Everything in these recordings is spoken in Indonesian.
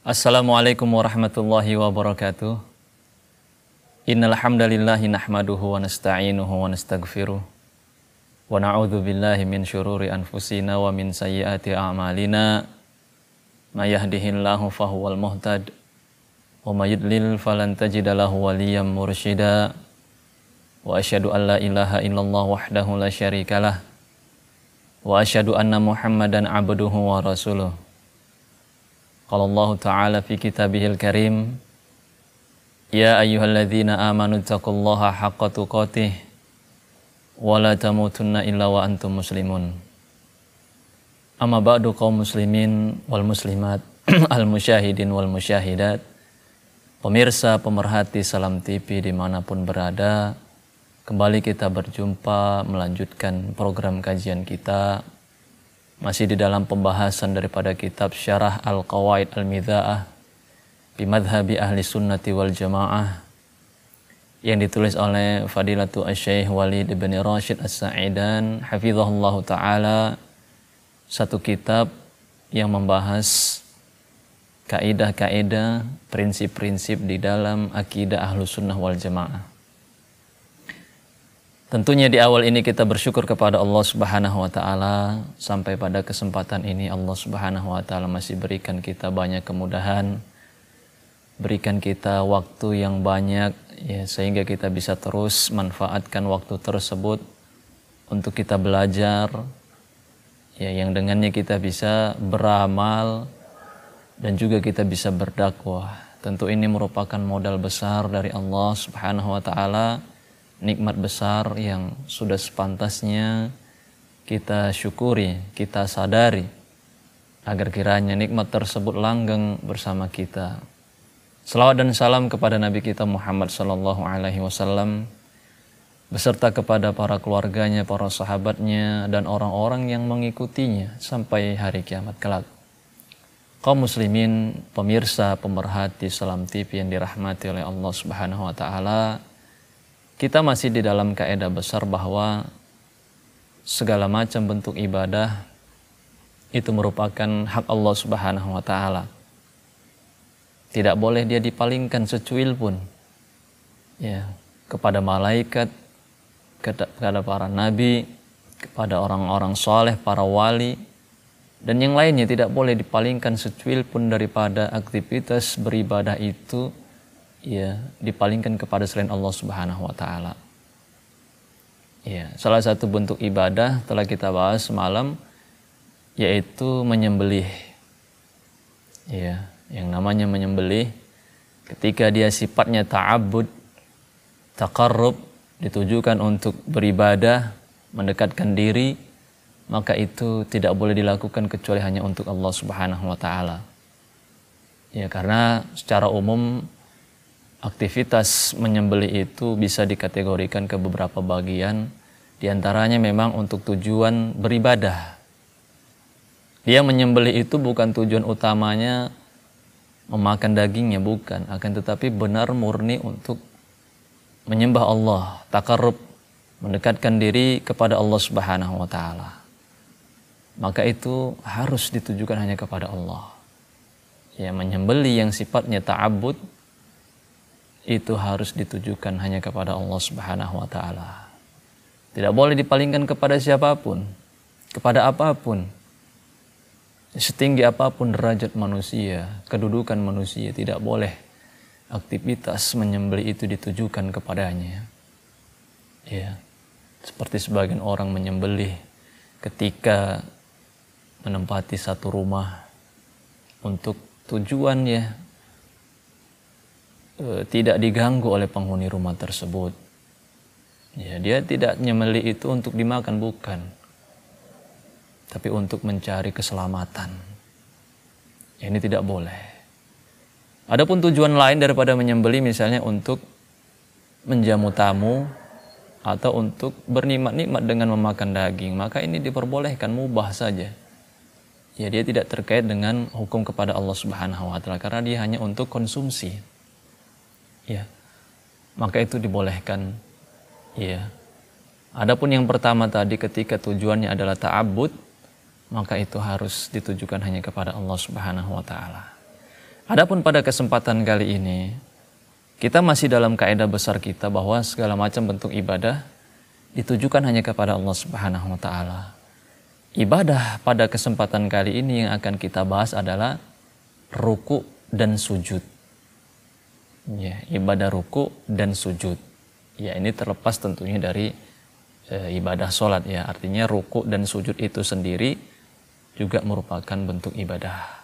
Assalamualaikum warahmatullahi wabarakatuh. Innal hamdalillahi nahmaduhu wa nasta'inuhu wa nastaghfiruh. Wa na'udzu billahi min syururi anfusina wa min sayyiati a'malina. May yahdihillahu fahuwal muhtad wa may yudlil falan tajida lahu waliyyan mursyida. Wa asyhadu an la ilaha illallah wahdahu la syarikalah. Wa asyhadu anna Muhammadan abduhu wa rasuluh. Qala Allah Ta'ala fi kitabihil karim, ya ayyuhalladzina amanu taqullaha haqqa tuqatih wa la tamutunna illa wa antum muslimun. Amma ba'du kaum muslimin wal muslimat al musyahidin wal musyahidat, pemirsa pemerhati Salam TV dimanapun berada, kembali kita berjumpa melanjutkan program kajian kita masih di dalam pembahasan daripada kitab Syarah Al-Qawaid Al-Midha'ah bi madhabi ahli sunnati wal jamaah yang ditulis oleh Fadilatu Asy-Syaikh Walid bin Rashid As-Sa'idan hafizahullahu ta'ala, satu kitab yang membahas kaidah-kaidah, prinsip-prinsip di dalam akidah Ahlus Sunnah wal Jamaah. Tentunya di awal ini kita bersyukur kepada Allah Subhanahu wa taala, sampai pada kesempatan ini Allah Subhanahu wa taala masih berikan kita banyak kemudahan, berikan kita waktu yang banyak ya, sehingga kita bisa terus manfaatkan waktu tersebut untuk kita belajar ya, yang dengannya kita bisa beramal dan juga kita bisa berdakwah. Tentu ini merupakan modal besar dari Allah Subhanahu wa taala, nikmat besar yang sudah sepantasnya kita syukuri, kita sadari, agar kiranya nikmat tersebut langgeng bersama kita. Selawat dan salam kepada Nabi kita Muhammad sallallahu alaihi wasallam beserta kepada para keluarganya, para sahabatnya, dan orang-orang yang mengikutinya sampai hari kiamat kelak. Kaum muslimin, pemirsa pemerhati Salam TV yang dirahmati oleh Allah Subhanahu wa taala, kita masih di dalam kaidah besar bahwa segala macam bentuk ibadah itu merupakan hak Allah Subhanahu wa taala. Tidak boleh dia dipalingkan secuil pun ya, kepada malaikat, kepada para nabi, kepada orang-orang soleh, para wali, dan yang lainnya. Tidak boleh dipalingkan secuil pun daripada aktivitas beribadah itu ya, dipalingkan kepada selain Allah Subhanahu wa taala. Ya, salah satu bentuk ibadah telah kita bahas semalam, yaitu menyembelih. Ya, yang namanya menyembelih ketika dia sifatnya ta'abbud, taqarrub, ditujukan untuk beribadah, mendekatkan diri, maka itu tidak boleh dilakukan kecuali hanya untuk Allah Subhanahu wa taala. Ya, karena secara umum aktivitas menyembelih itu bisa dikategorikan ke beberapa bagian. Di antaranya memang untuk tujuan beribadah. Dia menyembelih itu bukan tujuan utamanya memakan dagingnya, bukan. Akan tetapi benar murni untuk menyembah Allah, taqarrub, mendekatkan diri kepada Allah Subhanahu wa taala. Maka itu harus ditujukan hanya kepada Allah. Ya, menyembelih yang sifatnya ta'abbud itu harus ditujukan hanya kepada Allah Subhanahu wa taala. Tidak boleh dipalingkan kepada siapapun, kepada apapun. Setinggi apapun derajat manusia, kedudukan manusia, tidak boleh aktivitas menyembelih itu ditujukan kepadanya. Ya, seperti sebagian orang menyembelih ketika menempati satu rumah untuk tujuan ya, tidak diganggu oleh penghuni rumah tersebut. Ya, dia tidak menyembelih itu untuk dimakan, bukan, tapi untuk mencari keselamatan. Ya, ini tidak boleh. Adapun tujuan lain daripada menyembelih, misalnya untuk menjamu tamu atau untuk bernikmat-nikmat dengan memakan daging, maka ini diperbolehkan, mubah saja. Ya, dia tidak terkait dengan hukum kepada Allah Subhanahu wa taala karena dia hanya untuk konsumsi. Ya, maka itu dibolehkan. Ya. Adapun yang pertama tadi, ketika tujuannya adalah ta'abbud, maka itu harus ditujukan hanya kepada Allah Subhanahu wa taala. Adapun pada kesempatan kali ini, kita masih dalam kaidah besar kita bahwa segala macam bentuk ibadah ditujukan hanya kepada Allah Subhanahu wa taala. Ibadah pada kesempatan kali ini yang akan kita bahas adalah ruku dan sujud. Ya, ibadah ruku dan sujud. Ya, ini terlepas tentunya dari ibadah sholat ya. Artinya ruku dan sujud itu sendiri juga merupakan bentuk ibadah.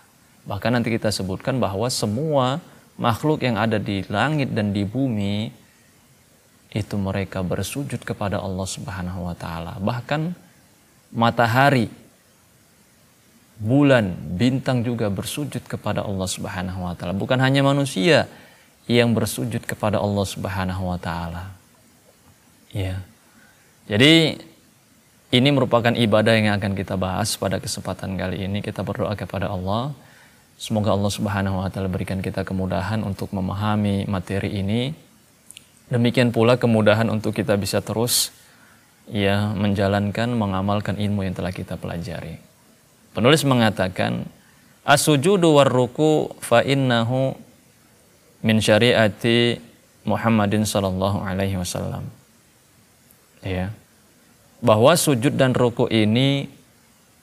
Bahkan nanti kita sebutkan bahwa semua makhluk yang ada di langit dan di bumi itu mereka bersujud kepada Allah Subhanahu wa taala. Bahkan matahari, bulan, bintang juga bersujud kepada Allah Subhanahu wa taala. Bukan hanya manusia yang bersujud kepada Allah Subhanahu wa taala. Ya. Jadi ini merupakan ibadah yang akan kita bahas pada kesempatan kali ini. Kita berdoa kepada Allah, semoga Allah Subhanahu wa taala berikan kita kemudahan untuk memahami materi ini. Demikian pula kemudahan untuk kita bisa terus ya menjalankan, mengamalkan ilmu yang telah kita pelajari. Penulis mengatakan, as-sujudu war-ruku fa innahu min syariati Muhammadin sallallahu alaihi wasallam. Ya. Bahwa sujud dan ruku ini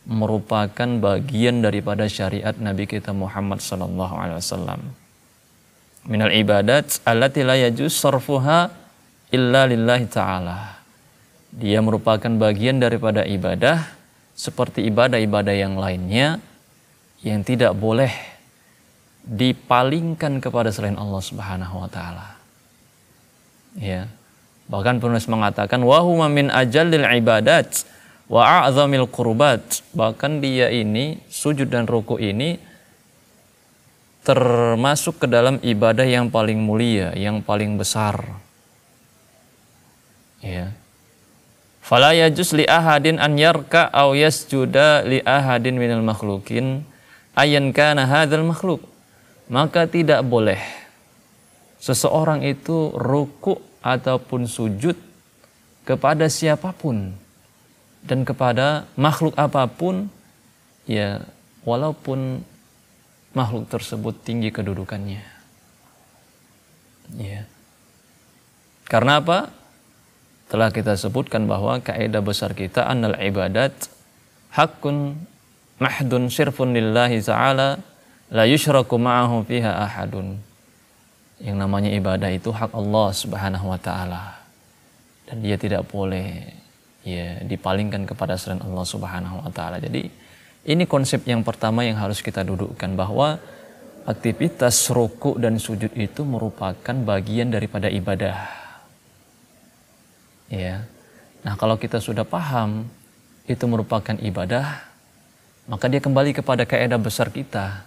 merupakan bagian daripada syariat Nabi kita Muhammad sallallahu alaihi wasallam. Minal ibadat allati la yajuz sarfuha illa lillahi ta'ala. Dia merupakan bagian daripada ibadah seperti ibadah-ibadah yang lainnya yang tidak boleh dipalingkan kepada selain Allah Subhanahu wa taala. Ya. Bahkan penulis mengatakan wa huma min ajallil ibadat wa a'zamil qurbat. Bahkan dia ini sujud dan ruku ini termasuk ke dalam ibadah yang paling mulia, yang paling besar. Ya. Fala yajuz li ahadin an yarka aw yasjuda li ahadin minal makhlukin ayan kana hadzal makhluk. Maka tidak boleh seseorang itu ruku ataupun sujud kepada siapapun dan kepada makhluk apapun ya, walaupun makhluk tersebut tinggi kedudukannya. Ya. Karena apa? Telah kita sebutkan bahwa kaidah besar kita annal ibadat haqqun mahdun syirfun lillahi ta'ala la yusyraku ma'ahu fiha ahadun. Yang namanya ibadah itu hak Allah Subhanahu wa taala. Dan dia tidak boleh ya dipalingkan kepada selain Allah Subhanahu wa taala. Jadi ini konsep yang pertama yang harus kita dudukkan, bahwa aktivitas ruku dan sujud itu merupakan bagian daripada ibadah. Ya. Nah, kalau kita sudah paham itu merupakan ibadah, maka dia kembali kepada kaidah besar kita.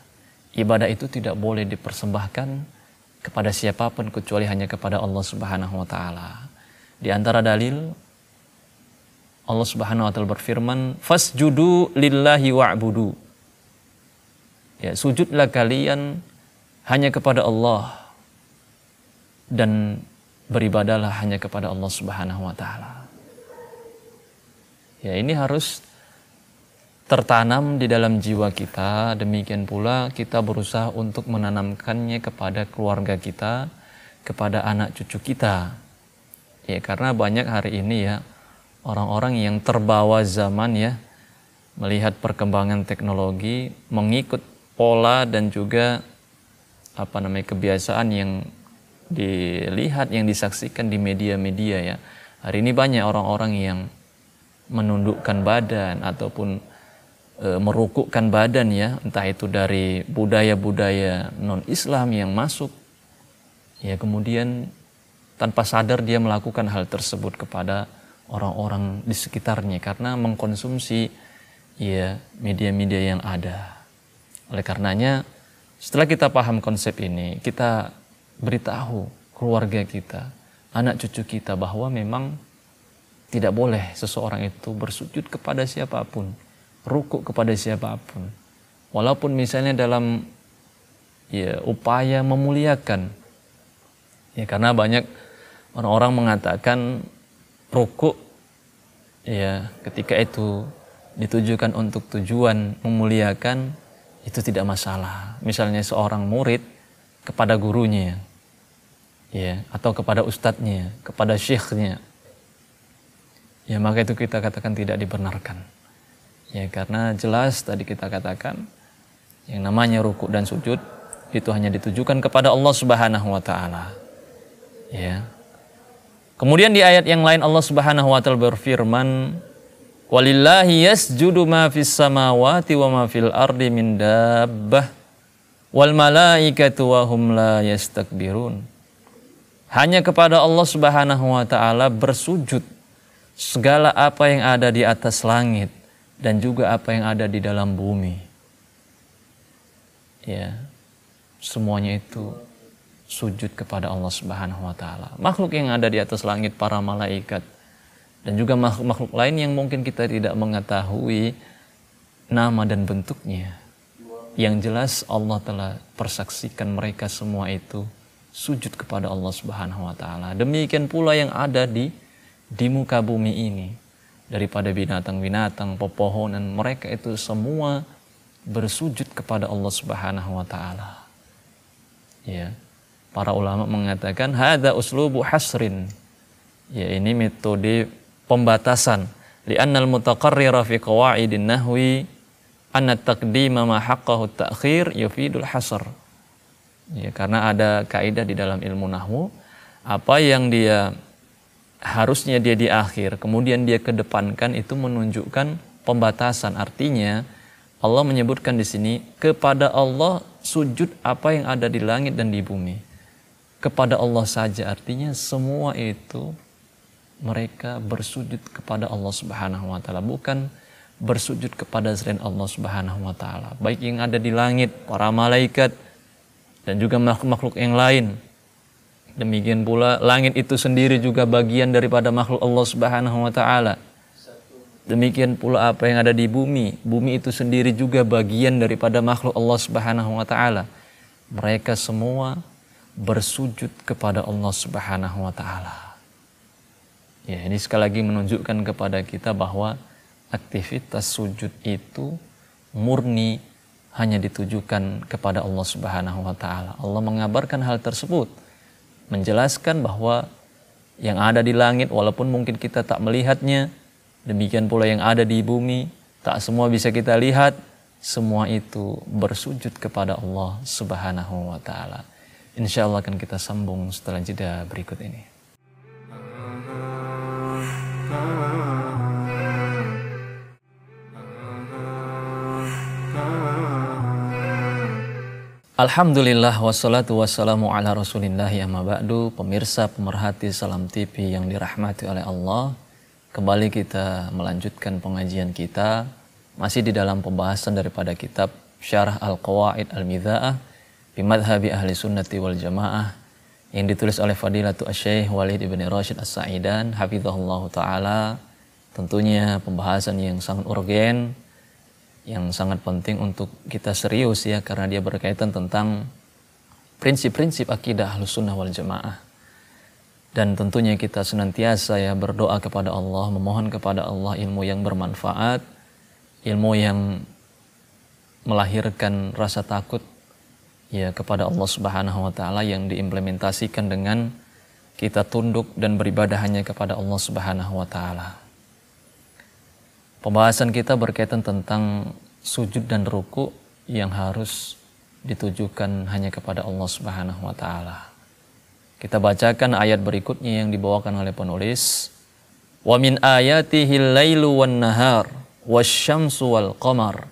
Ibadah itu tidak boleh dipersembahkan kepada siapapun kecuali hanya kepada Allah Subhanahu wa taala. Di antara dalil Allah Subhanahu wa taala berfirman, "Fasjudu lillahi wa'budu." Ya, sujudlah kalian hanya kepada Allah dan beribadalah hanya kepada Allah Subhanahu wa taala. Ya, ini harus tertanam di dalam jiwa kita. Demikian pula kita berusaha untuk menanamkannya kepada keluarga kita, kepada anak cucu kita. Ya, karena banyak hari ini ya orang-orang yang terbawa zaman ya, melihat perkembangan teknologi, mengikut pola dan juga kebiasaan yang dilihat, yang disaksikan di media-media ya. Hari ini banyak orang-orang yang menundukkan badan ataupun merukukkan badan ya, entah itu dari budaya-budaya non-Islam yang masuk. Ya, kemudian tanpa sadar dia melakukan hal tersebut kepada orang-orang di sekitarnya karena mengkonsumsi ya media-media yang ada. Oleh karenanya setelah kita paham konsep ini, kita beritahu keluarga kita, anak cucu kita bahwa memang tidak boleh seseorang itu bersujud kepada siapapun, rukuk kepada siapapun. Walaupun misalnya dalam ya upaya memuliakan. Ya, karena banyak orang-orang mengatakan rukuk ya ketika itu ditujukan untuk tujuan memuliakan, itu tidak masalah. Misalnya seorang murid kepada gurunya, ya, atau kepada ustadznya, kepada syekhnya, ya maka itu kita katakan tidak dibenarkan. Ya, karena jelas tadi kita katakan yang namanya rukuk dan sujud itu hanya ditujukan kepada Allah Subhanahu wa taala. Ya. Kemudian di ayat yang lain Allah Subhanahu wa taala berfirman, "Walillahi yasjudu ma fis samawati wa ma fil ardi min dabbah wal malaikatu wa hum la yastakbirun." Hanya kepada Allah Subhanahu wa taala bersujud segala apa yang ada di atas langit dan juga apa yang ada di dalam bumi. Ya, semuanya itu sujud kepada Allah Subhanahu wa taala. Makhluk yang ada di atas langit, para malaikat, dan juga makhluk-makhluk lain yang mungkin kita tidak mengetahui nama dan bentuknya. Yang jelas Allah telah persaksikan mereka semua itu sujud kepada Allah Subhanahu wa taala. Demikian pula yang ada di muka bumi ini, daripada binatang-binatang, pepohonan, mereka itu semua bersujud kepada Allah Subhanahu wa taala. Ya. Para ulama mengatakan hadza uslubu hasrin. Ya, ini metode pembatasan. Li'annal mutaqarrira fi qawaidin nahwi anna taqdima ma haqqahu ta'khir yufidul hasr. Ya, karena ada kaidah di dalam ilmu nahwu, apa yang dia harusnya dia di akhir, kemudian dia kedepankan, itu menunjukkan pembatasan. Artinya Allah menyebutkan di sini kepada Allah sujud apa yang ada di langit dan di bumi. Kepada Allah saja, artinya semua itu mereka bersujud kepada Allah Subhanahu wa taala, bukan bersujud kepada selain Allah Subhanahu wa taala. Baik yang ada di langit, para malaikat, dan juga makhluk-makhluk yang lain. Demikian pula langit itu sendiri juga bagian daripada makhluk Allah Subhanahu wa taala. Demikian pula apa yang ada di bumi. Bumi itu sendiri juga bagian daripada makhluk Allah Subhanahu wa taala. Mereka semua bersujud kepada Allah Subhanahu wa taala. Ya, ini sekali lagi menunjukkan kepada kita bahwa aktivitas sujud itu murni hanya ditujukan kepada Allah Subhanahu wa taala. Allah mengabarkan hal tersebut, menjelaskan bahwa yang ada di langit walaupun mungkin kita tak melihatnya, demikian pula yang ada di bumi, tak semua bisa kita lihat, semua itu bersujud kepada Allah Subhanahu wa taala. Insyaallah akan kita sambung setelah jeda berikut ini. Alhamdulillah wassalatu wassalamu ala rasulillahi amma ba'du. Pemirsa pemerhati Salam TV yang dirahmati oleh Allah, kembali kita melanjutkan pengajian kita masih di dalam pembahasan daripada kitab Syarah Al-Qawaid Al-Midha'ah bi Madhhabi Ahli Sunnati wal Jamaah yang ditulis oleh Fadilatu Asy-Syaikh Walid ibn Rashid As-Sa'idan hafizahullahu taala. Tentunya pembahasan yang sangat urgen, yang sangat penting untuk kita serius ya, karena dia berkaitan tentang prinsip-prinsip akidah Ahlussunnah wal Jamaah. Dan tentunya kita senantiasa ya berdoa kepada Allah, memohon kepada Allah ilmu yang bermanfaat, ilmu yang melahirkan rasa takut ya kepada Allah Subhanahu wa taala, yang diimplementasikan dengan kita tunduk dan beribadah hanya kepada Allah Subhanahu wa taala. Pembahasan kita berkaitan tentang sujud dan ruku yang harus ditujukan hanya kepada Allah Subhanahu wa taala. Kita bacakan ayat berikutnya yang dibawakan oleh penulis. Wa min ayatihil lailu wan nahar wasyamsu wal qamar.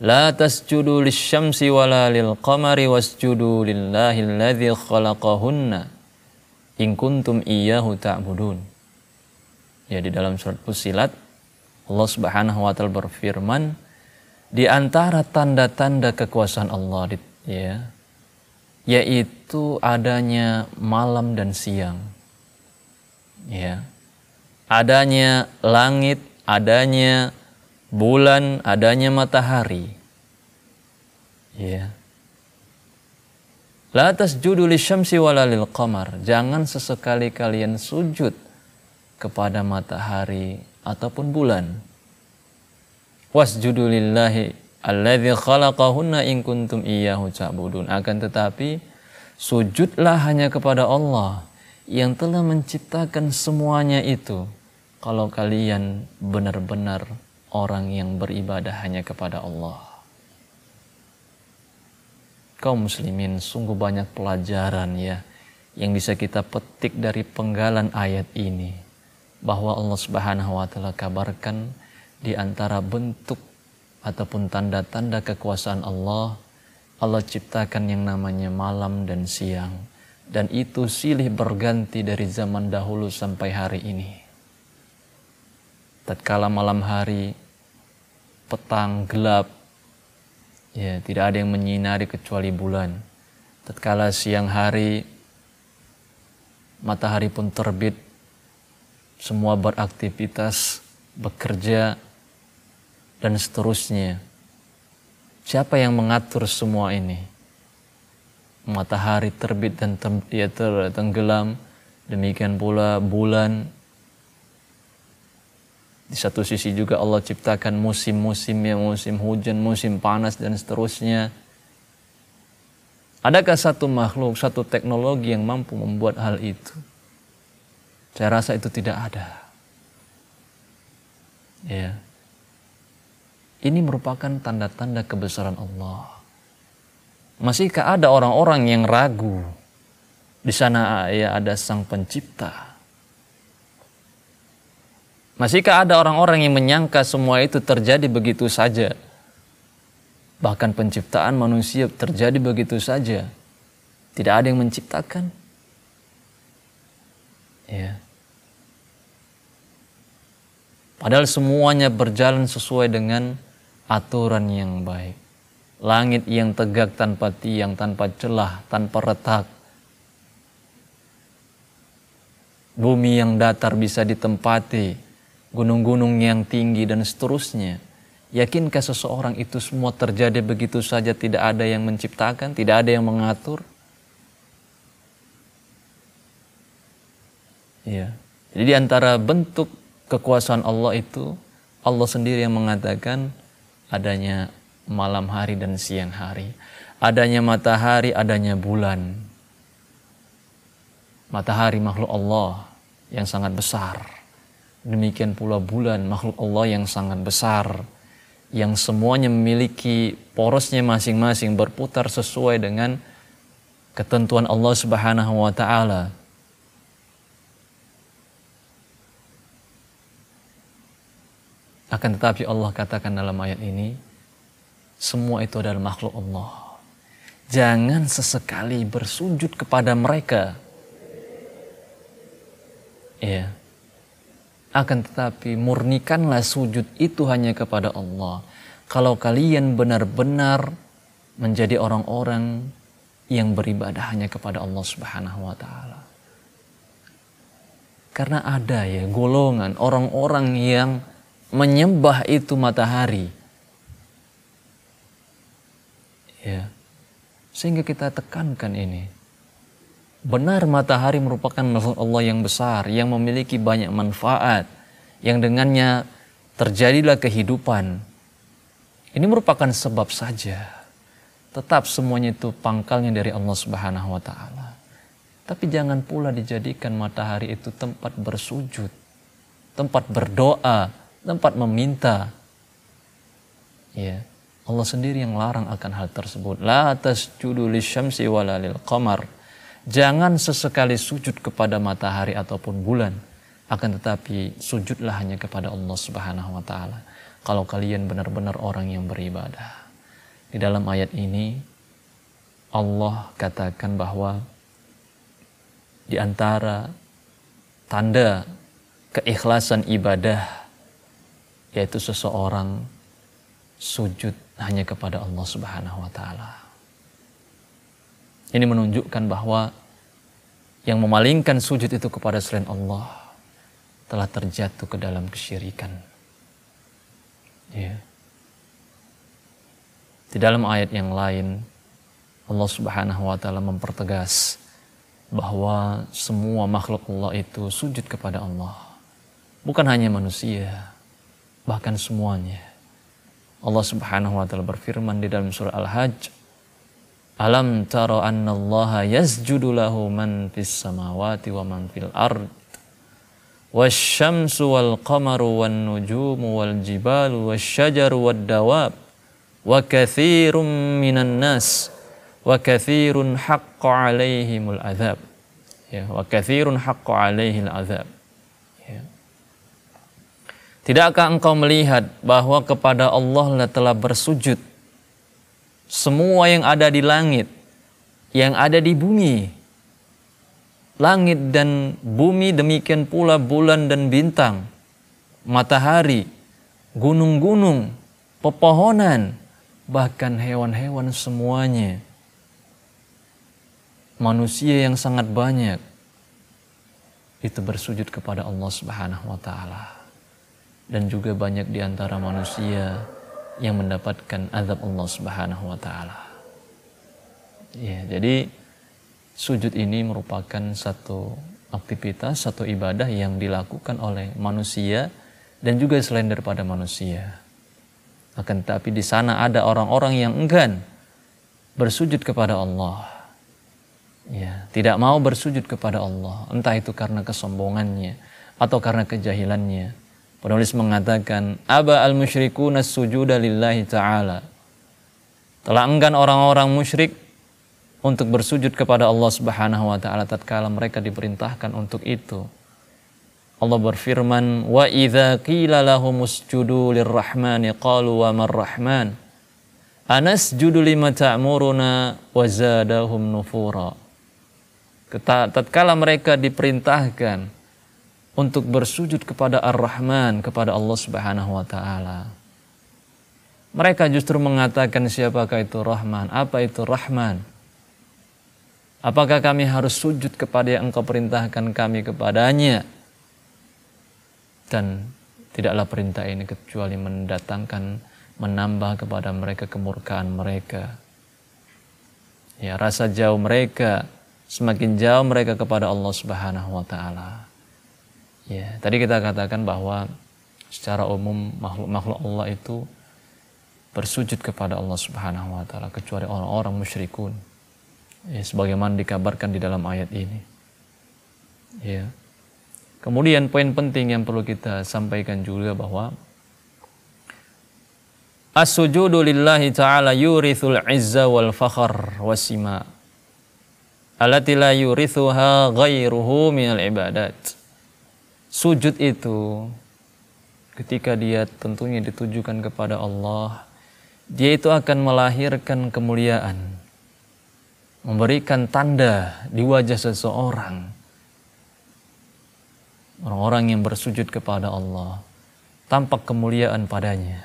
La tasjudu lisyamsi wala lil qamari wasjudu lillahi alladzi khalaqahunna in kuntum iyyahu ta'budun. Ya, di dalam surat Fussilat Allah Subhanahu wa taala berfirman, di antara tanda-tanda kekuasaan Allah ya, yaitu adanya malam dan siang. Ya. Adanya langit, adanya bulan, adanya matahari. Ya. La tasjudu lisyamsi wala lil qamar. Jangan sesekali kalian sujud kepada matahari ataupun bulan. Wasjudu lillahi Alladzi khalaqahunna in kuntum iyyahu ta'budun. Akan tetapi sujudlah hanya kepada Allah yang telah menciptakan semuanya itu, kalau kalian benar-benar orang yang beribadah hanya kepada Allah. Kaum muslimin, sungguh banyak pelajaran ya yang bisa kita petik dari penggalan ayat ini, bahwa Allah Subhanahu wa taala kabarkan di antara bentuk ataupun tanda-tanda kekuasaan Allah, Allah ciptakan yang namanya malam dan siang, dan itu silih berganti dari zaman dahulu sampai hari ini. Tatkala malam hari petang gelap, ya tidak ada yang menyinari kecuali bulan. Tatkala siang hari matahari pun terbit, semua beraktivitas, bekerja, dan seterusnya. Siapa yang mengatur semua ini? Matahari terbit dan tenggelam, demikian pula bulan. Di satu sisi juga Allah ciptakan musim-musimnya, musim hujan, musim panas, dan seterusnya. Adakah satu makhluk, satu teknologi yang mampu membuat hal itu? Saya rasa itu tidak ada. Ya. Ini merupakan tanda-tanda kebesaran Allah. Masihkah ada orang-orang yang ragu? Di sana ya ada Sang Pencipta. Masihkah ada orang-orang yang menyangka semua itu terjadi begitu saja? Bahkan penciptaan manusia terjadi begitu saja. Tidak ada yang menciptakan. Ya. Padahal semuanya berjalan sesuai dengan aturan yang baik. Langit yang tegak tanpa tiang, tanpa celah, tanpa retak. Bumi yang datar bisa ditempati, gunung-gunung yang tinggi, dan seterusnya. Yakinkah seseorang itu semua terjadi begitu saja, tidak ada yang menciptakan, tidak ada yang mengatur? Ya. Jadi di antara bentuk kekuasaan Allah itu, Allah sendiri yang mengatakan adanya malam hari dan siang hari, adanya matahari, adanya bulan. Matahari makhluk Allah yang sangat besar. Demikian pula bulan makhluk Allah yang sangat besar, yang semuanya memiliki porosnya masing-masing, berputar sesuai dengan ketentuan Allah Subhanahu wa taala. Akan tetapi Allah katakan dalam ayat ini, semua itu adalah makhluk Allah. Jangan sesekali bersujud kepada mereka. Ya. Akan tetapi murnikanlah sujud itu hanya kepada Allah. Kalau kalian benar-benar menjadi orang-orang yang beribadah hanya kepada Allah Subhanahu wa taala. Karena ada ya golongan orang-orang yang menyembah itu matahari. Ya. Sehingga kita tekankan ini. Benar matahari merupakan makhluk Allah yang besar, yang memiliki banyak manfaat, yang dengannya terjadilah kehidupan. Ini merupakan sebab saja. Tetap semuanya itu pangkalnya dari Allah Subhanahu wa taala. Tapi jangan pula dijadikan matahari itu tempat bersujud, tempat berdoa, tempat meminta. Ya, Allah sendiri yang larang akan hal tersebut. La tasjudu lisyamsi wala lil qamar. Jangan sesekali sujud kepada matahari ataupun bulan, akan tetapi sujudlah hanya kepada Allah Subhanahu wa taala. Kalau kalian benar-benar orang yang beribadah. Di dalam ayat ini Allah katakan bahwa di antara tanda keikhlasan ibadah yaitu seseorang sujud hanya kepada Allah Subhanahu wa taala. Ini menunjukkan bahwa yang memalingkan sujud itu kepada selain Allah telah terjatuh ke dalam kesyirikan. Ya. Di dalam ayat yang lain Allah Subhanahu wa taala mempertegas bahwa semua makhluk Allah itu sujud kepada Allah. Bukan hanya manusia, bahkan semuanya. Allah Subhanahu wa taala berfirman di dalam surah Al-Hajj, "Alam tara annallaha yasjudu lahu man fis samawati wa man fil ard wasyamsu wal qamaru wan nujumu wal jibalu wasyajaru wad dawab wa katsirum minan nas wa katsirun haqqa alaihimul adzab." Ya, wa katsirun haqqa alaihil adzab. Ya. Tidakkah engkau melihat bahwa kepada Allah telah bersujud semua yang ada di langit, yang ada di bumi, langit dan bumi, demikian pula bulan dan bintang, matahari, gunung-gunung, pepohonan, bahkan hewan-hewan semuanya. Manusia yang sangat banyak itu bersujud kepada Allah Subhanahu wa taala. Dan juga banyak di antara manusia yang mendapatkan azab Allah Subhanahu wa taala. Ya, jadi sujud ini merupakan satu aktivitas, satu ibadah yang dilakukan oleh manusia dan juga selain daripada manusia. Akan tetapi di sana ada orang-orang yang enggan bersujud kepada Allah. Ya, tidak mau bersujud kepada Allah, entah itu karena kesombongannya atau karena kejahilannya. Penulis mengatakan, "Aba al-musyrikuna sujuda lillahi ta'ala." Telah enggan orang-orang musyrik untuk bersujud kepada Allah Subhanahu wa taala tatkala mereka diperintahkan untuk itu. Allah berfirman, "Wa idza qila lahumusjudu lirrahmani qalu wa marrahman anasjudu lima ta'muruna wa zadahum nufura." Tatkala mereka diperintahkan untuk bersujud kepada Ar-Rahman, kepada Allah Subhanahu wa taala, mereka justru mengatakan, siapakah itu Rahman? Apa itu Rahman? Apakah kami harus sujud kepada yang engkau perintahkan kami kepadanya? Dan tidaklah perintah ini kecuali menambah kepada mereka kemurkaan mereka. Ya, rasa jauh mereka, semakin jauh mereka kepada Allah Subhanahu wa taala. Ya, tadi kita katakan bahwa secara umum makhluk Allah itu bersujud kepada Allah Subhanahu wa taala kecuali orang-orang musyrikun. Ya, sebagaimana dikabarkan di dalam ayat ini. Ya. Kemudian poin penting yang perlu kita sampaikan juga bahwa as-sujudu lillahi ta'ala yurithul izza wal fakhr wasima allati la yurithuha ghairuhu minal ibadat. Sujud itu ketika dia tentunya ditujukan kepada Allah, dia itu akan melahirkan kemuliaan, memberikan tanda di wajah seseorang. Orang-orang yang bersujud kepada Allah tampak kemuliaan padanya,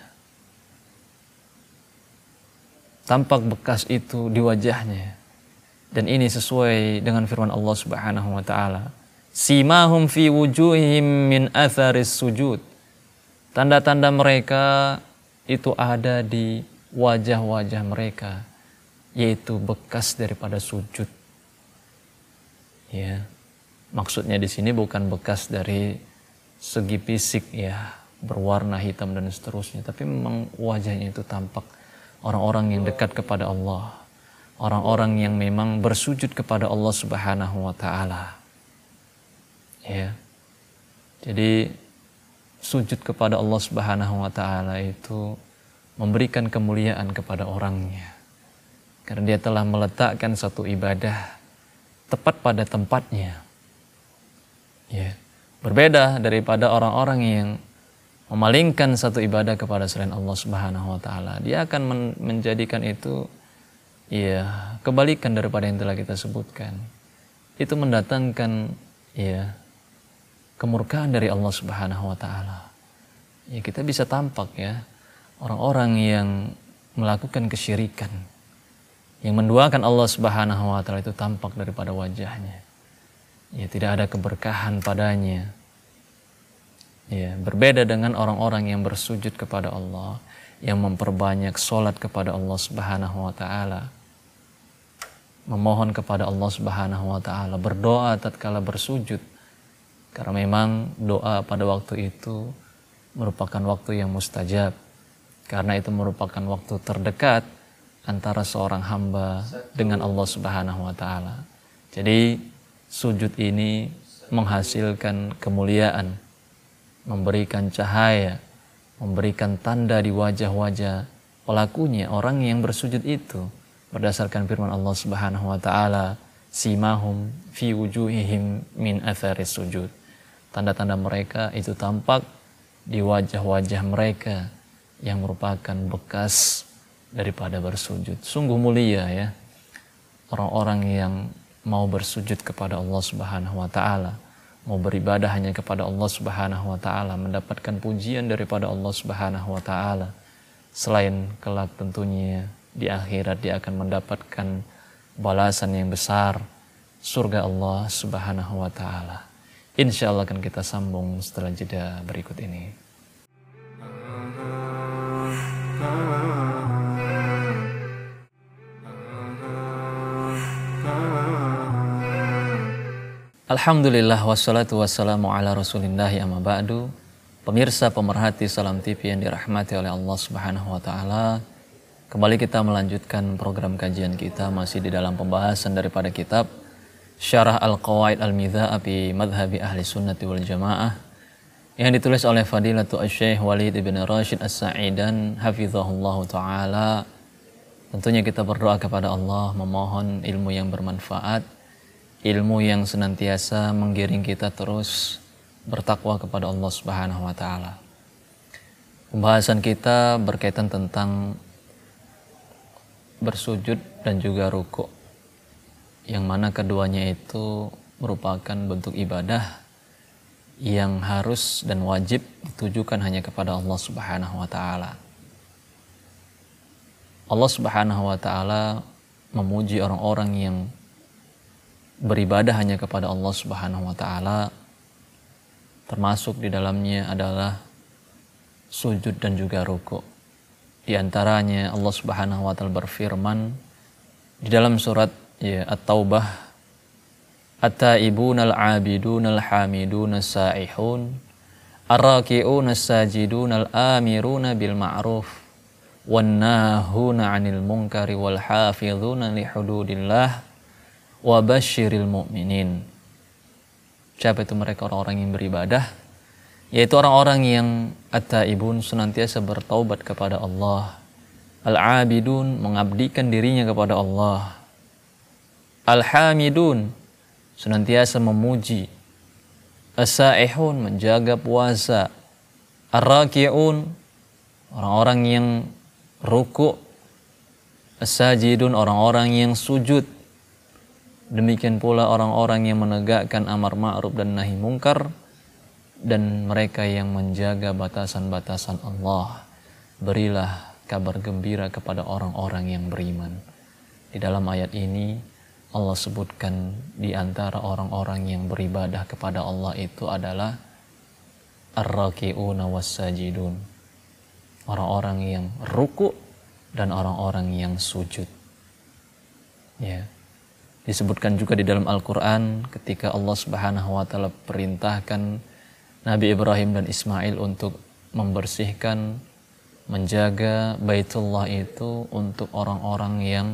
tampak bekas itu di wajahnya. Dan ini sesuai dengan firman Allah Subhanahu wa taala, simahum fi wujuhihim min atharis sujud. Tanda-tanda mereka itu ada di wajah-wajah mereka, yaitu bekas daripada sujud. Ya, maksudnya di sini bukan bekas dari segi fisik ya, berwarna hitam dan seterusnya, tapi memang wajahnya itu tampak orang-orang yang dekat kepada Allah, orang-orang yang memang bersujud kepada Allah Subhanahu wa taala. Ya. Jadi sujud kepada Allah Subhanahu wa taala itu memberikan kemuliaan kepada orangnya. Karena dia telah meletakkan satu ibadah tepat pada tempatnya. Ya. Berbeda daripada orang-orang yang memalingkan satu ibadah kepada selain Allah Subhanahu wa taala. Dia akan menjadikan itu ya kebalikan daripada yang telah kita sebutkan. Itu mendatangkan ya kemurkaan dari Allah Subhanahu wa taala. Ya, kita bisa tampak ya orang-orang yang melakukan kesyirikan, yang menduakan Allah Subhanahu wa taala itu tampak daripada wajahnya. Ya, tidak ada keberkahan padanya. Ya, berbeda dengan orang-orang yang bersujud kepada Allah, yang memperbanyak sholat kepada Allah Subhanahu wa taala, memohon kepada Allah Subhanahu wa taala, berdoa tatkala bersujud. Karena memang doa pada waktu itu merupakan waktu yang mustajab. karena itu merupakan waktu terdekat antara seorang hamba dengan Allah Subhanahu wa taala. Jadi sujud ini menghasilkan kemuliaan, memberikan cahaya, memberikan tanda di wajah-wajah pelakunya, orang yang bersujud itu, berdasarkan firman Allah Subhanahu wa taala, simahum fi wujuhihim min atharis sujud. Tanda-tanda mereka itu tampak di wajah-wajah mereka yang merupakan bekas daripada bersujud. Sungguh mulia ya orang-orang yang mau bersujud kepada Allah Subhanahu wa taala, mau beribadah hanya kepada Allah Subhanahu wa taala, mendapatkan pujian daripada Allah Subhanahu wa taala. Selain kelak tentunya di akhirat dia akan mendapatkan balasan yang besar, surga Allah Subhanahu wa taala. Insya Allah akan kita sambung setelah jeda berikut ini. Alhamdulillah wassalatu wassalamu ala rasulillahi amma ba'du. Pemirsa pemerhati Salam TV yang dirahmati oleh Allah Subhanahu wa taala, kembali kita melanjutkan program kajian kita masih di dalam pembahasan daripada kitab Syarah Al-Qawaid Al-Midha'a fi Madhhabi Ahli Sunnati wal Jamaah yang ditulis oleh Fadilatul Syekh Walid ibn Rashid As-Sa'idan hafizahullahu taala. Tentunya kita berdoa kepada Allah memohon ilmu yang bermanfaat, ilmu yang senantiasa menggiring kita terus bertakwa kepada Allah Subhanahu wa taala. Pembahasan kita berkaitan tentang bersujud dan juga rukuk, yang mana keduanya itu merupakan bentuk ibadah yang harus dan wajib ditujukan hanya kepada Allah Subhanahu wa taala. Allah Subhanahu wa taala memuji orang-orang yang beribadah hanya kepada Allah Subhanahu wa taala, termasuk di dalamnya adalah sujud dan juga rukuk. Di antaranya Allah Subhanahu wa taala berfirman di dalam surat At-Taubah, At-taibuna al-abiduna al-hamiduna as-saihun ar-raki'una as-sajiduna al-amiruna bil ma'ruf wan-nahuna 'anil munkari wal hafizuna li hududillah wa basyiril mu'minin. Siapa itu mereka? Orang-orang yang beribadah, yaitu orang-orang yang at-taibun, senantiasa bertaubat kepada Allah, al-abidun, mengabdikan dirinya kepada Allah, al-hamidun, senantiasa memuji, as-saihun, menjaga puasa, ar-raki'un, orang-orang yang rukuk, as-sajidun, orang-orang yang sujud. Demikian pula orang-orang yang menegakkan amar ma'ruf dan nahi mungkar, dan mereka yang menjaga batasan-batasan Allah. Berilah kabar gembira kepada orang-orang yang beriman. Di dalam ayat ini Allah sebutkan di antara orang-orang yang beribadah kepada Allah itu adalah ar-raki'una was-sajidun, orang-orang yang ruku dan orang-orang yang sujud. Ya. Disebutkan juga di dalam Al-Quran ketika Allah Subhanahu wa taala perintahkan Nabi Ibrahim dan Ismail untuk membersihkan, menjaga Baitullah itu untuk orang-orang yang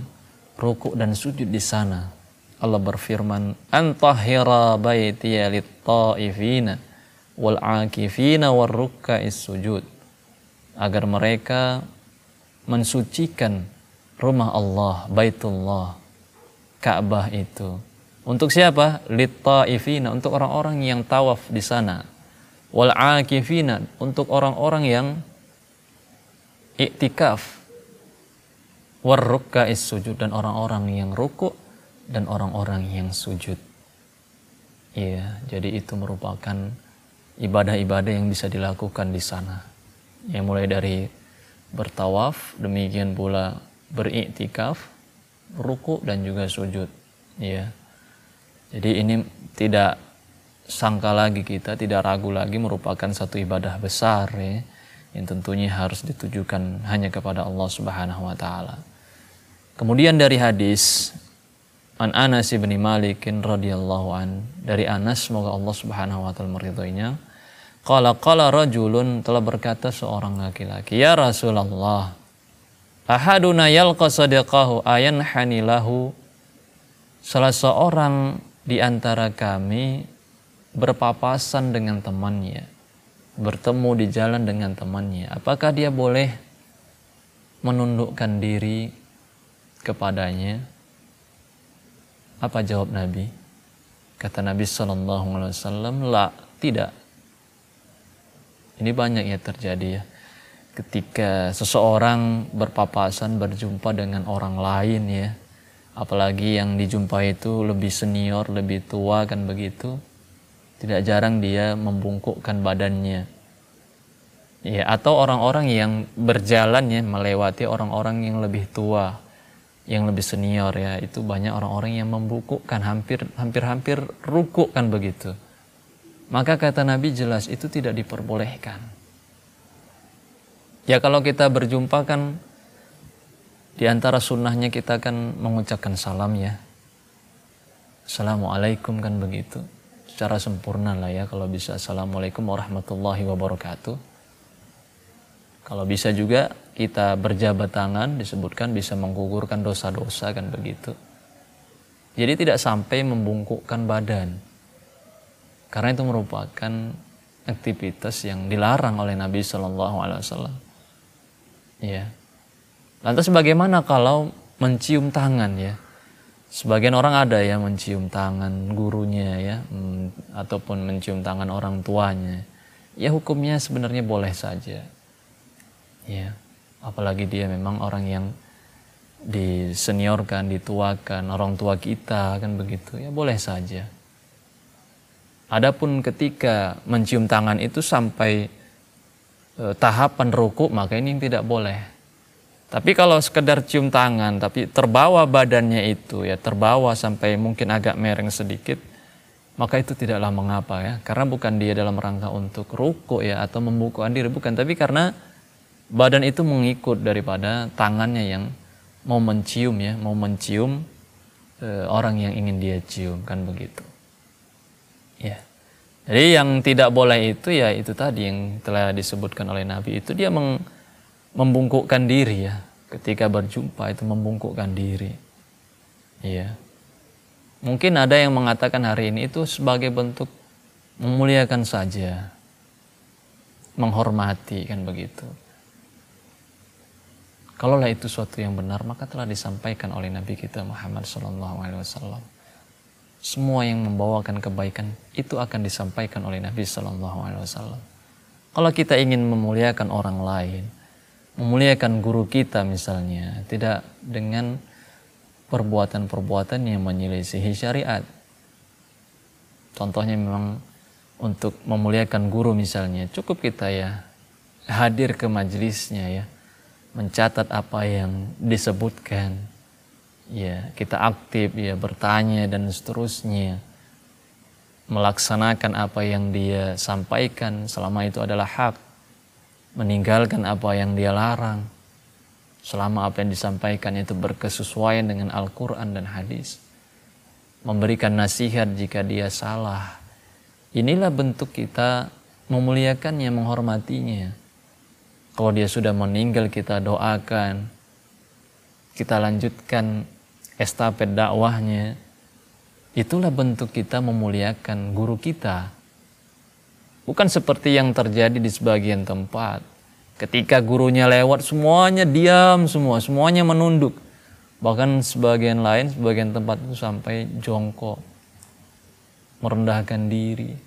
rukuk dan sujud di sana. Allah berfirman, "Antahhira baitiya lit-ta'ifina wal 'akifina war rukka'is sujud." Agar mereka mensucikan rumah Allah, Baitullah, Ka'bah itu. Untuk siapa? Lit-ta'ifina, untuk orang-orang yang tawaf di sana. Wal 'akifina, untuk orang-orang yang iktikaf. War rukka'is sujud, dan orang-orang yang rukuk dan orang-orang yang sujud. Iya, jadi itu merupakan ibadah-ibadah yang bisa dilakukan di sana. Yang mulai dari bertawaf, demikian pula beriktikaf, ruku dan juga sujud. Ya. Jadi ini tidak sangka lagi kita, tidak ragu lagi, merupakan satu ibadah besar ya, yang tentunya harus ditujukan hanya kepada Allah Subhanahu wa taala. Kemudian dari hadis An Anas bin Malik radhiyallahu an, dari Anas, semoga Allah Subhanahu wa taala meridhoinya, Qala rajulun, telah berkata seorang laki-laki, ya Rasulullah, ahaduna yalqa sadiqahu ayan hanilahu, salah seorang di antara kami berpapasan dengan temannya, bertemu di jalan dengan temannya, apakah dia boleh menundukkan diri kepadanya? Apa jawab Nabi? Kata Nabi SAW, la, tidak. Ini banyak ya terjadi ya, ketika seseorang berpapasan, berjumpa dengan orang lain ya, apalagi yang dijumpai itu lebih senior, lebih tua kan begitu, tidak jarang dia membungkukkan badannya ya, atau orang-orang yang berjalan ya, melewati orang-orang yang lebih tua, yang lebih senior ya, itu banyak orang-orang yang membungkukkan, hampir rukuk kan begitu. Maka kata Nabi jelas itu tidak diperbolehkan. Ya kalau kita berjumpa kan di antara sunnahnya kita kan mengucapkan salam ya. Assalamualaikum kan begitu. Secara sempurna lah ya kalau bisa. Assalamualaikum warahmatullahi wabarakatuh. Kalau bisa juga kita berjabat tangan, disebutkan bisa menggugurkan dosa-dosa kan begitu. Jadi tidak sampai membungkukkan badan. Karena itu merupakan aktivitas yang dilarang oleh Nabi SAW. Ya. Lantas bagaimana kalau mencium tangan ya? Sebagian orang ada ya mencium tangan gurunya ya, ataupun mencium tangan orang tuanya. Ya hukumnya sebenarnya boleh saja. Ya, apalagi dia memang orang yang diseniorkan, dituakan, orang tua kita kan begitu. Ya boleh saja. Adapun ketika mencium tangan itu sampai tahapan rukuk, maka ini yang tidak boleh. Tapi kalau sekedar cium tangan, tapi terbawa badannya itu ya, terbawa sampai mungkin agak mereng sedikit, maka itu tidaklah mengapa ya, karena bukan dia dalam rangka untuk rukuk ya atau membungkukkan diri, bukan, tapi karena badan itu mengikut daripada tangannya yang mau mencium ya, mau mencium orang yang ingin dia cium kan begitu. Ya. Jadi yang tidak boleh itu ya itu tadi yang telah disebutkan oleh Nabi, itu dia membungkukkan diri ya, ketika berjumpa itu membungkukkan diri. Iya. Mungkin ada yang mengatakan hari ini itu sebagai bentuk memuliakan saja, menghormati kan begitu. Kalaulah itu suatu yang benar, maka telah disampaikan oleh Nabi kita Muhammad SAW. Semua yang membawakan kebaikan itu akan disampaikan oleh Nabi SAW. Kalau kita ingin memuliakan orang lain, memuliakan guru kita misalnya, tidak dengan perbuatan-perbuatan yang menyelisihi syariat. Contohnya memang untuk memuliakan guru misalnya, cukup kita ya hadir ke majelisnya ya, mencatat apa yang disebutkan, ya kita aktif ya bertanya dan seterusnya, melaksanakan apa yang dia sampaikan selama itu adalah hak, meninggalkan apa yang dia larang selama apa yang disampaikan itu berkesesuaian dengan Al-Quran dan hadis, memberikan nasihat jika dia salah. Inilah bentuk kita memuliakannya, menghormatinya. Kalau dia sudah meninggal, kita doakan, kita lanjutkan estafet dakwahnya. Itulah bentuk kita memuliakan guru kita. Bukan seperti yang terjadi di sebagian tempat. Ketika gurunya lewat, semuanya diam semua, semuanya menunduk. Bahkan sebagian lain, sebagian tempat itu sampai jongkok, merendahkan diri.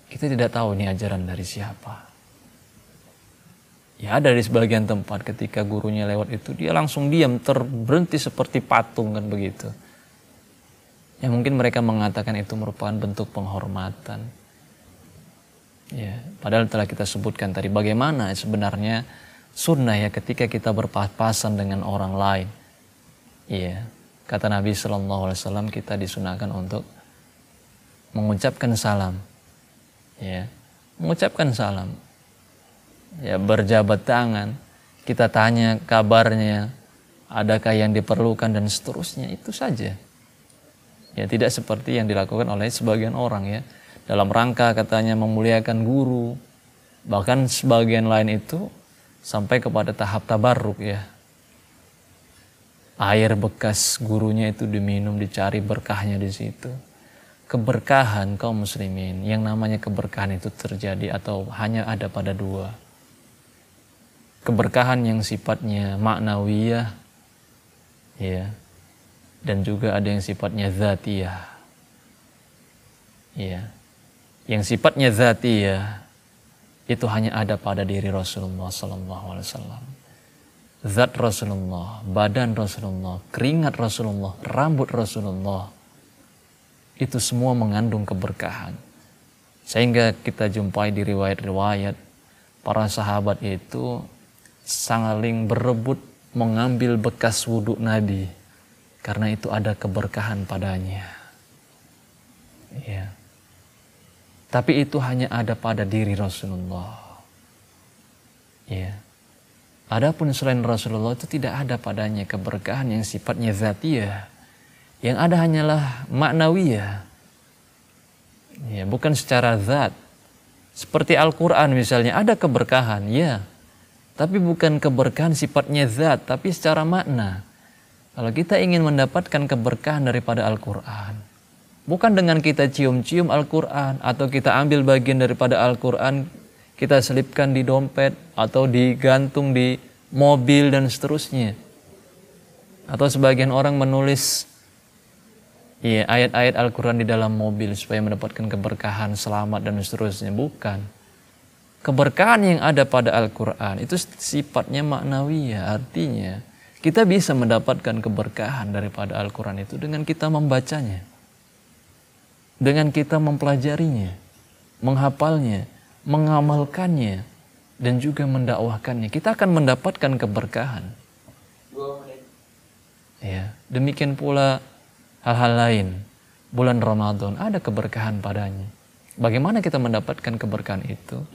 Kita tidak tahu ini ajaran dari siapa. Ya ada di sebagian tempat ketika gurunya lewat itu dia langsung diam, berhenti seperti patung kan begitu. Ya mungkin mereka mengatakan itu merupakan bentuk penghormatan. Ya, padahal telah kita sebutkan tadi bagaimana sebenarnya sunnah ya ketika kita berpapasan dengan orang lain. Iya, kata Nabi SAW kita disunahkan untuk mengucapkan salam. Ya, mengucapkan salam. Ya, berjabat tangan, kita tanya kabarnya, adakah yang diperlukan dan seterusnya, itu saja. Ya, tidak seperti yang dilakukan oleh sebagian orang ya. dalam rangka katanya memuliakan guru. Bahkan sebagian lain itu sampai kepada tahap tabarruk ya. Air bekas gurunya itu diminum, dicari berkahnya di situ. Keberkahan kaum muslimin, yang namanya keberkahan itu terjadi atau hanya ada pada dua. Keberkahan yang sifatnya maknawiyah ya, dan juga ada yang sifatnya dzatiyah. Ya. Yang sifatnya dzatiyah itu hanya ada pada diri Rasulullah sallallahu alaihi wasallam. Zat Rasulullah, badan Rasulullah, keringat Rasulullah, rambut Rasulullah, itu semua mengandung keberkahan. Sehingga kita jumpai di riwayat-riwayat para sahabat itu saling berebut mengambil bekas wudhu Nabi karena itu ada keberkahan padanya. Ya. Tapi itu hanya ada pada diri Rasulullah. Ya. Adapun selain Rasulullah itu tidak ada padanya keberkahan yang sifatnya zatiyah. Yang ada hanyalah maknawiyah. Ya, bukan secara zat. Seperti Al-Quran misalnya ada keberkahan, ya. Tapi bukan keberkahan sifatnya zat, tapi secara makna. Kalau kita ingin mendapatkan keberkahan daripada Al-Quran, bukan dengan kita cium-cium Al-Quran atau kita ambil bagian daripada Al-Quran, kita selipkan di dompet atau digantung di mobil dan seterusnya. Atau sebagian orang menulis ayat-ayat Al-Quran di dalam mobil supaya mendapatkan keberkahan, selamat dan seterusnya. Bukan. Keberkahan yang ada pada Al-Quran itu sifatnya maknawiyah. Artinya kita bisa mendapatkan keberkahan daripada Al-Quran itu dengan kita membacanya, dengan kita mempelajarinya, menghafalnya, mengamalkannya, dan juga mendakwahkannya. Kita akan mendapatkan keberkahan. Ya, demikian pula hal-hal lain. Bulan Ramadan ada keberkahan padanya. Bagaimana kita mendapatkan keberkahan itu?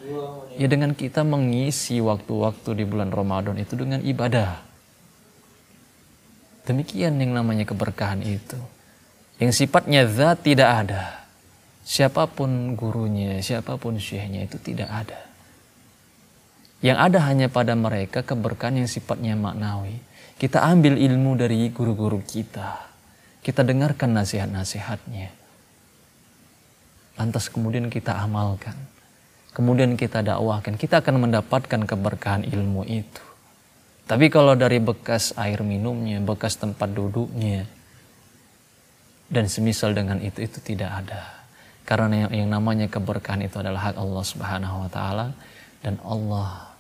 Ya dengan kita mengisi waktu-waktu di bulan Ramadan itu dengan ibadah. Demikian yang namanya keberkahan itu. Yang sifatnya zat tidak ada. Siapapun gurunya, siapapun syekhnya itu tidak ada. Yang ada hanya pada mereka keberkahan yang sifatnya maknawi. Kita ambil ilmu dari guru-guru kita. Kita dengarkan nasihat-nasihatnya. Lantas kemudian kita amalkan. Kemudian kita dakwahkan. Kita akan mendapatkan keberkahan ilmu itu. Tapi kalau dari bekas air minumnya, bekas tempat duduknya, dan semisal dengan itu tidak ada. Karena yang namanya keberkahan itu adalah hak Allah Subhanahu wa taala, dan Allah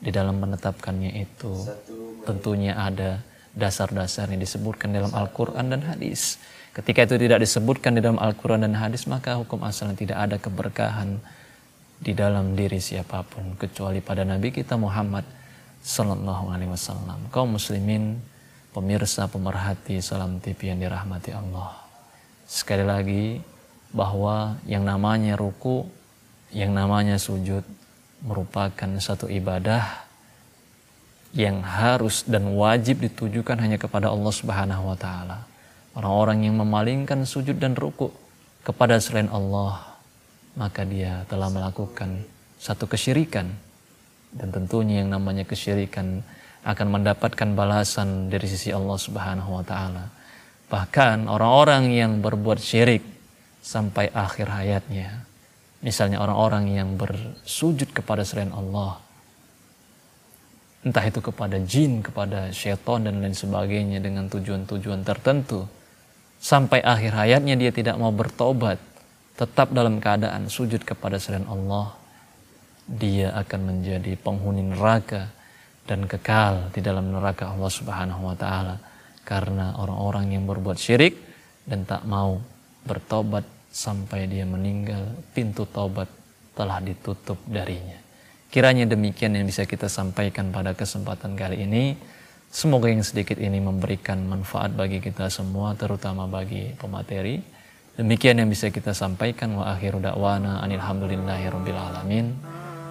di dalam menetapkannya itu tentunya ada dasar-dasar yang disebutkan dalam Al-Quran dan hadis. Ketika itu tidak disebutkan di dalam Al-Quran dan hadis, maka hukum asalnya tidak ada keberkahan di dalam diri siapapun kecuali pada Nabi kita Muhammad Sallallahu Alaihi Wasallam. Kaum muslimin, pemirsa, pemerhati Salam TV yang dirahmati Allah. Sekali lagi, bahwa yang namanya ruku, yang namanya sujud merupakan satu ibadah yang harus dan wajib ditujukan hanya kepada Allah Subhanahu wa taala. Orang-orang yang memalingkan sujud dan ruku kepada selain Allah, maka dia telah melakukan satu kesyirikan. Dan tentunya yang namanya kesyirikan akan mendapatkan balasan dari sisi Allah Subhanahu wa taala. Bahkan orang-orang yang berbuat syirik sampai akhir hayatnya, misalnya orang-orang yang bersujud kepada selain Allah, entah itu kepada jin, kepada syaitan dan lain sebagainya dengan tujuan-tujuan tertentu, sampai akhir hayatnya dia tidak mau bertobat, tetap dalam keadaan sujud kepada selain Allah, dia akan menjadi penghuni neraka dan kekal di dalam neraka Allah Subhanahu wa taala, karena orang-orang yang berbuat syirik dan tak mau bertobat sampai dia meninggal, pintu taubat telah ditutup darinya. Kiranya demikian yang bisa kita sampaikan pada kesempatan kali ini. Semoga yang sedikit ini memberikan manfaat bagi kita semua, terutama bagi pemateri. Demikian yang bisa kita sampaikan. Wa akhiru da'wana anilhamdulillahirabbil alamin.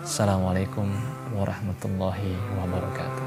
Assalamualaikum warahmatullahi wabarakatuh.